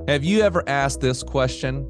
Have you ever asked this question?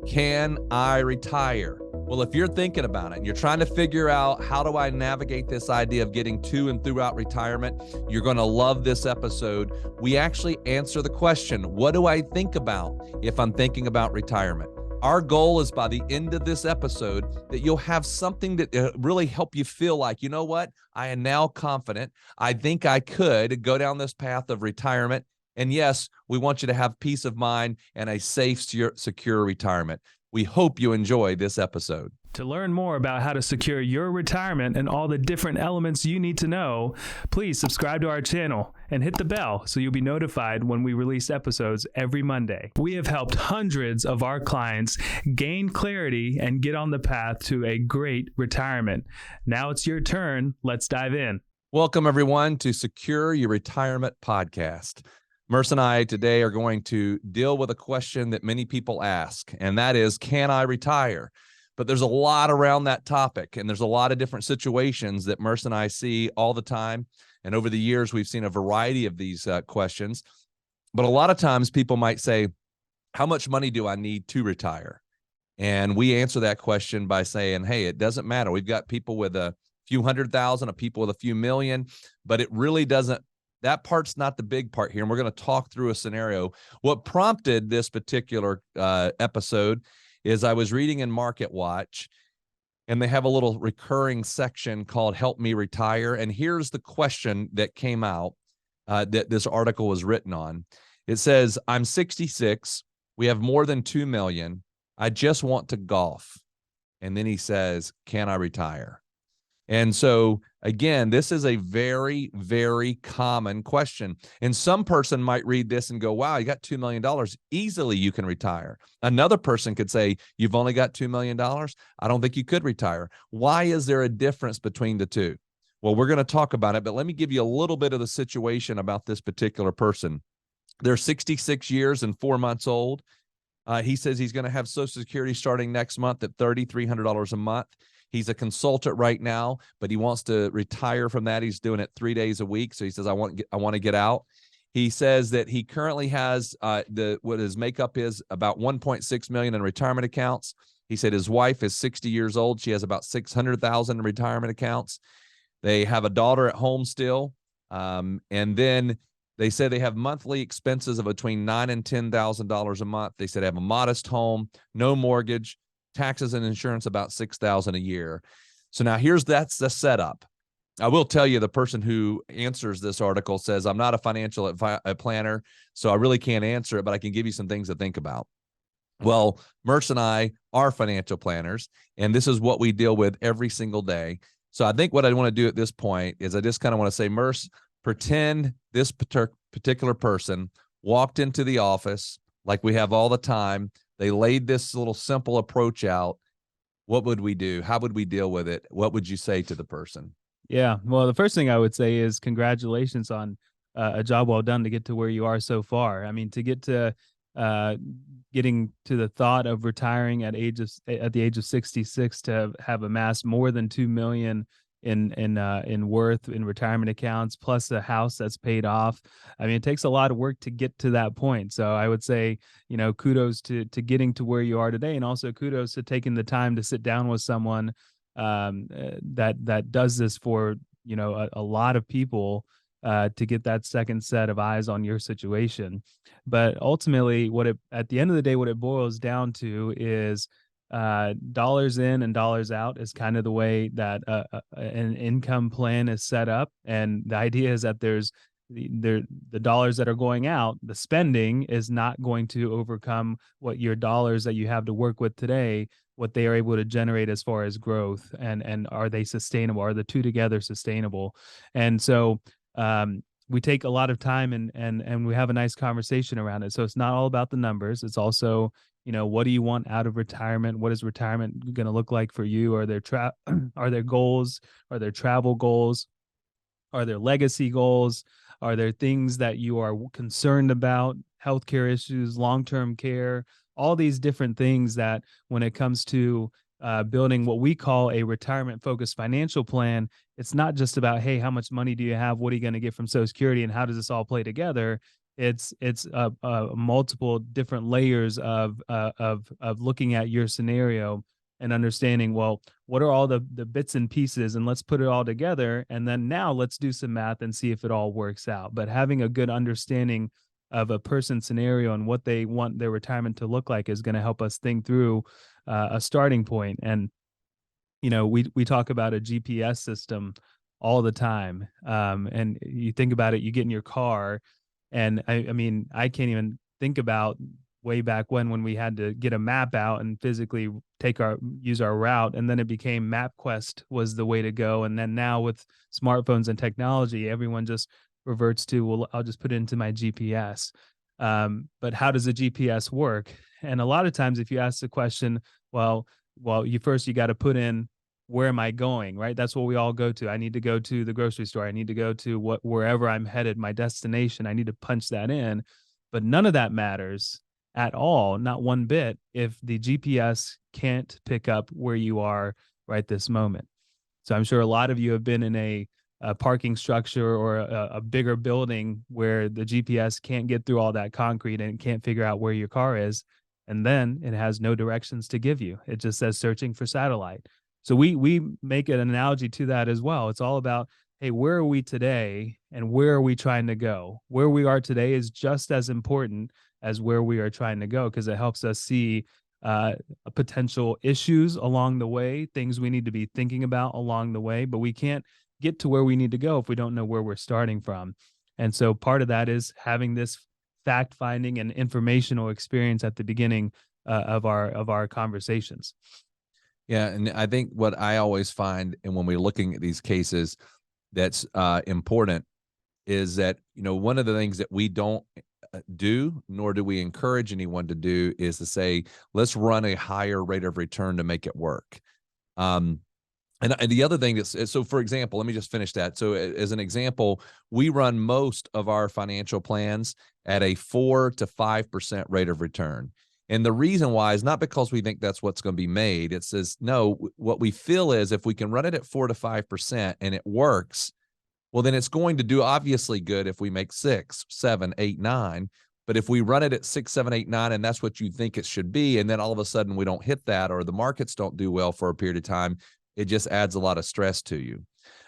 Can I retire? Well, if you're thinking about it and you're trying to figure out how do I navigate this idea of getting to and throughout retirement, you're going to love this episode. We actually answer the question, what do I think about if I'm thinking about retirement? Our goal is by the end of this episode that you'll have something that really help you feel like, you know what? I am now confident. I think I could go down this path of retirement. And yes, we want you to have peace of mind and a safe, secure retirement. We hope you enjoy this episode. To learn more about how to secure your retirement and all the different elements you need to know, please subscribe to our channel and hit the bell so you'll be notified when we release episodes every Monday. We have helped hundreds of our clients gain clarity and get on the path to a great retirement. Now it's your turn. Let's dive in. Welcome, everyone, to Secure Your Retirement Podcast. Merce and I today are going to deal with a question that many people ask, and that is, can I retire? But there's a lot around that topic, and there's a lot of different situations that Merce and I see all the time. And over the years, we've seen a variety of these questions. But a lot of times people might say, how much money do I need to retire? And we answer that question by saying, hey, it doesn't matter. We've got people with a few $100,000, people with a few million, but it really doesn't. That part's not the big part here, and we're going to talk through a scenario. What prompted this particular episode is I was reading in Market Watch, and they have a little recurring section called Help Me Retire, and here's the question that came out that this article was written on. It says, I'm 66. We have more than 2 million. I just want to golf. And then he says, can I retire? And so, again, this is a very, very common question. And some person might read this and go, wow, you got $2 million. Easily you can retire. Another person could say, you've only got $2 million. I don't think you could retire. Why is there a difference between the two? Well, we're going to talk about it, but let me give you a little bit of the situation about this particular person. They're 66 years and 4 months old. He says he's going to have Social Security starting next month at $3,300 a month. He's a consultant right now, but he wants to retire from that. He's doing it 3 days a week. So he says, I want to get out. He says that he currently has what his makeup is about 1.6 million in retirement accounts. He said his wife is 60 years old. She has about 600,000 in retirement accounts. They have a daughter at home still. And then they said they have monthly expenses of between $9,000 and $10,000 a month. They said they have a modest home, no mortgage, taxes and insurance about $6,000 a year. So now that's the setup. I will tell you, the person who answers this article says, I'm not a financial planner, so I really can't answer it, but I can give you some things to think about. Well, Merce and I are financial planners, and this is what we deal with every single day. So I think what I want to do at this point is I just kind of want to say, Merce, pretend this particular person walked into the office like we have all the time. They laid this little simple approach out. What would we do? How would we deal with it? What would you say to the person? Yeah, well, the first thing I would say is congratulations on a job well done to get to where you are so far. I mean, to get to getting to the thought of retiring at the age of 66, to have amassed more than 2 million in worth in retirement accounts, plus a house that's paid off. I mean, it takes a lot of work to get to that point. So I would say, kudos to getting to where you are today, and also kudos to taking the time to sit down with someone that does this for a lot of people to get that second set of eyes on your situation. But ultimately, at the end of the day, what it boils down to is dollars in and dollars out is kind of the way that an income plan is set up. And the idea is that there's the dollars that are going out, the spending is not going to overcome what your dollars that you have to work with today, what they are able to generate as far as growth, and are they sustainable? Are the two together sustainable? And so we take a lot of time and we have a nice conversation around it. So it's not all about the numbers. It's also, what do you want out of retirement? What is retirement going to look like for you? Are there are there goals? Are there travel goals? Are there legacy goals? Are there things that you are concerned about? Healthcare issues, long-term care, all these different things that when it comes to building what we call a retirement-focused financial plan, it's not just about, hey, how much money do you have? What are you going to get from Social Security? And how does this all play together? it's multiple different layers of looking at your scenario and understanding, well, what are all the bits and pieces, and let's put it all together, and then now let's do some math and see if it all works out. But having a good understanding of a person's scenario and what they want their retirement to look like is going to help us think through a starting point. And we talk about a GPS system all the time, and you think about it, you get in your car, and I mean, I can't even think about way back when we had to get a map out and physically use our route, and then it became MapQuest was the way to go. And then now with smartphones and technology, everyone just reverts to, well, I'll just put it into my GPS. But how does a GPS work? And a lot of times if you ask the question, well, you got to put in, where am I going, right? That's what we all go to. I need to go to the grocery store. I need to go to wherever I'm headed, my destination. I need to punch that in. But none of that matters at all, not one bit, if the GPS can't pick up where you are right this moment. So I'm sure a lot of you have been in a parking structure or a bigger building where the GPS can't get through all that concrete and it can't figure out where your car is. And then it has no directions to give you. It just says searching for satellite. So we make an analogy to that as well. It's all about, hey, where are we today and where are we trying to go? Where we are today is just as important as where we are trying to go, because it helps us see potential issues along the way, things we need to be thinking about along the way, but we can't get to where we need to go if we don't know where we're starting from. And so part of that is having this fact finding and informational experience at the beginning of our conversations. Yeah, and I think what I always find, and when we're looking at these cases, that's important, is that one of the things that we don't do, nor do we encourage anyone to do, is to say, let's run a higher rate of return to make it work. And the other thing is, so for example, let me just finish that. So as an example, we run most of our financial plans at a 4 to 5% rate of return. And the reason why is not because we think that's what's going to be made. It says, no, what we feel is if we can run it at 4 to 5% and it works, well, then it's going to do obviously good if we make 6, 7, 8, 9. But if we run it at 6, 7, 8, 9, and that's what you think it should be, and then all of a sudden we don't hit that, or the markets don't do well for a period of time, it just adds a lot of stress to you.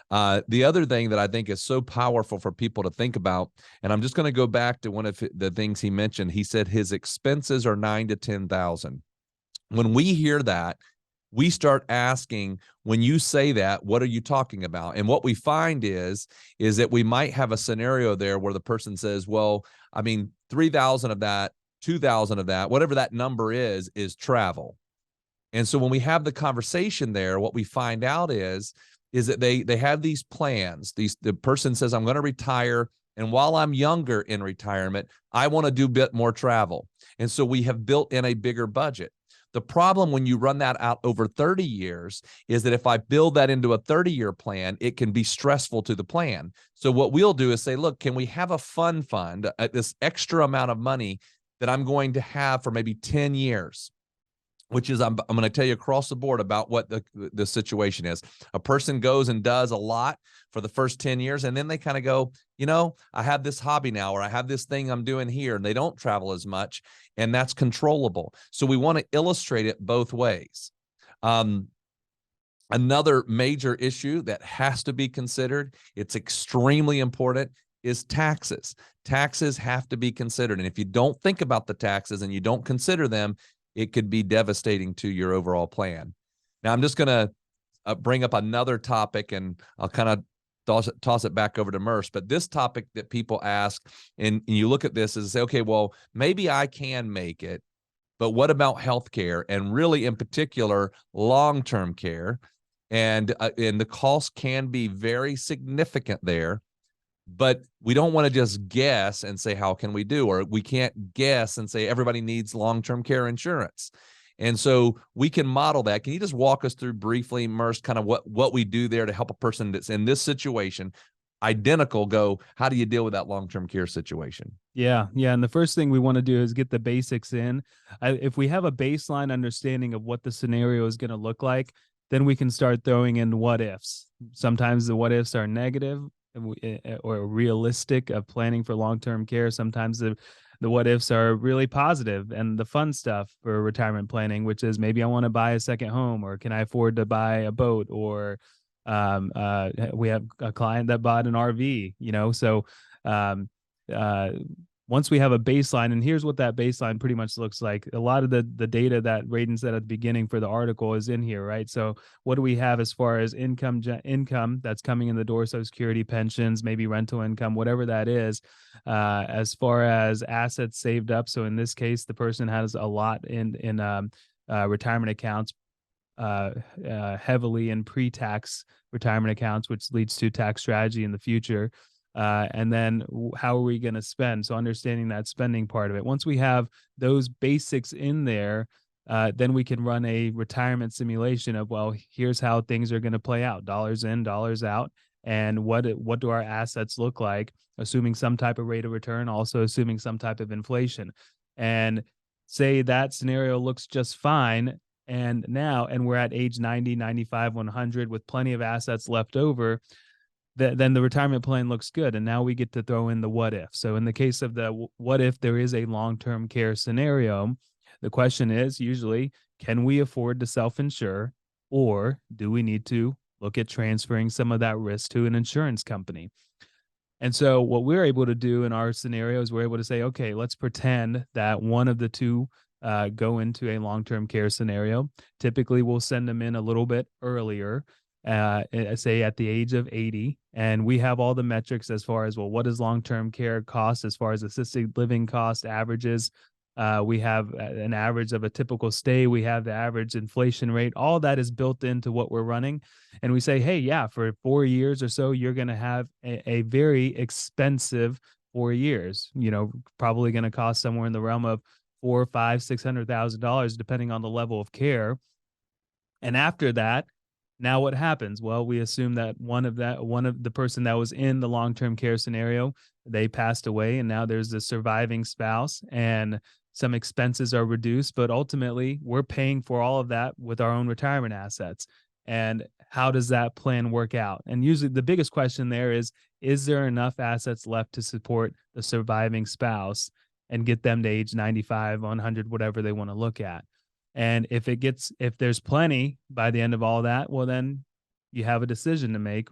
The other thing that I think is so powerful for people to think about, and I'm just going to go back to one of the things he mentioned. He said his expenses are $9,000 to $10,000. When we hear that, we start asking, when you say that, what are you talking about? And what we find is that we might have a scenario there where the person says, well, I mean, 3,000 of that, 2,000 of that, whatever that number is travel. And so when we have the conversation there, what we find out is that they have these plans. The person says, I'm going to retire, and while I'm younger in retirement, I want to do a bit more travel. And so we have built in a bigger budget. The problem when you run that out over 30 years is that if I build that into a 30-year plan, it can be stressful to the plan. So what we'll do is say, look, can we have a fund, this extra amount of money that I'm going to have for maybe 10 years? Which is, I'm going to tell you across the board about what the situation is. A person goes and does a lot for the first 10 years, and then they kind of go, I have this hobby now, or I have this thing I'm doing here, and they don't travel as much, and that's controllable. So we want to illustrate it both ways. Another major issue that has to be considered, it's extremely important, is taxes. Taxes have to be considered, and if you don't think about the taxes and you don't consider them, it could be devastating to your overall plan. Now, I'm just going to bring up another topic, and I'll kind of toss it back over to Merce. But this topic that people ask, and you look at this is say, okay, well, maybe I can make it, but what about healthcare? And really, in particular, long-term care. And the cost can be very significant there. But we don't want to just guess and say, how can we do? Or we can't guess and say everybody needs long-term care insurance. And so we can model that. Can you just walk us through briefly, Merce, kind of what we do there to help a person that's in this situation, identical, go, how do you deal with that long-term care situation? Yeah. And the first thing we want to do is get the basics in. If we have a baseline understanding of what the scenario is going to look like, then we can start throwing in what ifs. Sometimes the what ifs are negative. or realistic of planning for long-term care. Sometimes the what ifs are really positive and the fun stuff for retirement planning, which is maybe I want to buy a second home, or can I afford to buy a boat, or we have a client that bought an RV, so um, uh, once we have a baseline, and here's what that baseline pretty much looks like. A lot of the data that Radin said at the beginning for the article is in here, right? So what do we have as far as income that's coming in the door, Social Security, pensions, maybe rental income, whatever that is, as far as assets saved up. So in this case, the person has a lot in retirement accounts, heavily in pre-tax retirement accounts, which leads to tax strategy in the future. And then how are we going to spend? So understanding that spending part of it. Once we have those basics in there, then we can run a retirement simulation of, well, here's how things are going to play out: dollars in, dollars out, and what do our assets look like, assuming some type of rate of return, also assuming some type of inflation. And say that scenario looks just fine, and we're at age 90, 95, 100 with plenty of assets left over, then the retirement plan looks good. And now we get to throw in the what if. So in the case of the what if there is a long-term care scenario, the question is usually, can we afford to self-insure, or do we need to look at transferring some of that risk to an insurance company? And so what we're able to do in our scenario is we're able to say, okay, let's pretend that one of the two go into a long-term care scenario. Typically, we'll send them in a little bit earlier, say at the age of 80, and we have all the metrics as far as, well, what does long-term care cost as far as assisted living cost averages? We have an average of a typical stay. We have the average inflation rate. All that is built into what we're running. And we say, hey, yeah, for 4 years or so, you're going to have a very expensive 4 years, probably going to cost somewhere in the realm of $400,000, $500,000, $600,000, depending on the level of care. And after that, now what happens? Well, we assume that one of the person that was in the long-term care scenario, they passed away, and now there's the surviving spouse, and some expenses are reduced, but ultimately we're paying for all of that with our own retirement assets. And how does that plan work out? And usually the biggest question there is there enough assets left to support the surviving spouse and get them to age 95, 100, whatever they want to look at? And if there's plenty by the end of all that, well, then you have a decision to make.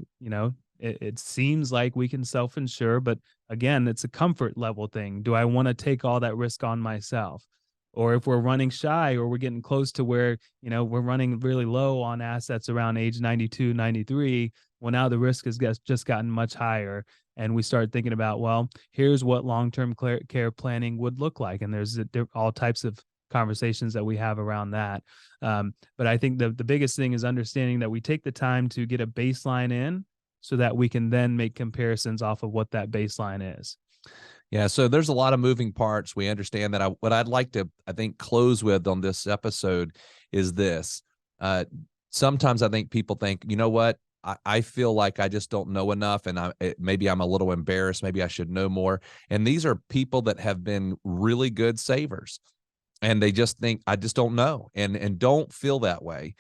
It seems like we can self-insure, but again, it's a comfort level thing. Do I want to take all that risk on myself? Or if we're running shy, or we're getting close to where, we're running really low on assets around age 92, 93, well, now the risk has just gotten much higher. And we start thinking about, well, here's what long-term care planning would look like. And there's all types of conversations that we have around that. But I think the biggest thing is understanding that we take the time to get a baseline in so that we can then make comparisons off of what that baseline is. Yeah, so there's a lot of moving parts. We understand that. What I'd like to, I think, close with on this episode is this. Sometimes I think people think, you know what? I feel like I just don't know enough, and maybe I'm a little embarrassed. Maybe I should know more. And these are people that have been really good savers, and they just think, I just don't know, and don't feel that way.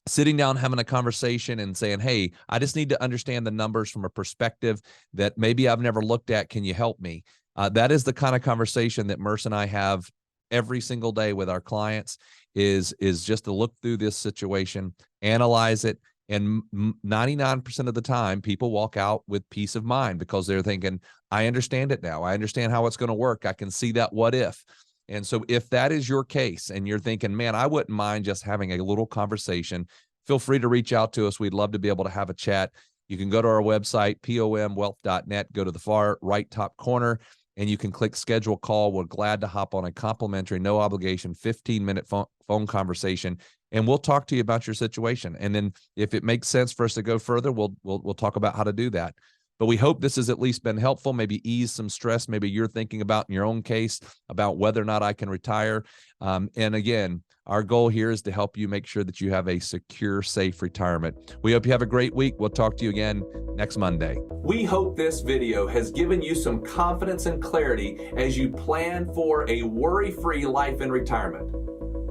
Sitting down, having a conversation and saying, hey, I just need to understand the numbers from a perspective that maybe I've never looked at. Can you help me? That is the kind of conversation that Merce and I have every single day with our clients, is just to look through this situation, analyze it. And 99% of the time, people walk out with peace of mind because they're thinking, I understand it now. I understand how it's going to work. I can see that what if. And so if that is your case and you're thinking, man, I wouldn't mind just having a little conversation, feel free to reach out to us. We'd love to be able to have a chat. You can go to our website, pomwealth.net, go to the far right top corner, and you can click schedule call. We're glad to hop on a complimentary, no obligation, 15-minute phone conversation, and we'll talk to you about your situation. And then if it makes sense for us to go further, we'll talk about how to do that. But we hope this has at least been helpful, maybe ease some stress. Maybe you're thinking about in your own case about whether or not I can retire. And again, our goal here is to help you make sure that you have a secure, safe retirement. We hope you have a great week. We'll talk to you again next Monday. We hope this video has given you some confidence and clarity as you plan for a worry-free life in retirement.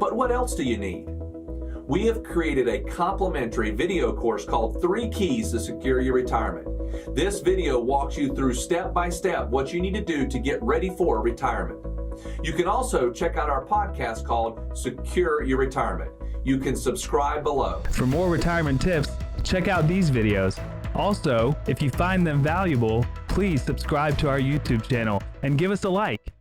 But what else do you need? We have created a complimentary video course called 3 Keys to Secure Your Retirement. This video walks you through step by step what you need to do to get ready for retirement. You can also check out our podcast called Secure Your Retirement. You can subscribe below. For more retirement tips, check out these videos. Also, if you find them valuable, please subscribe to our YouTube channel and give us a like.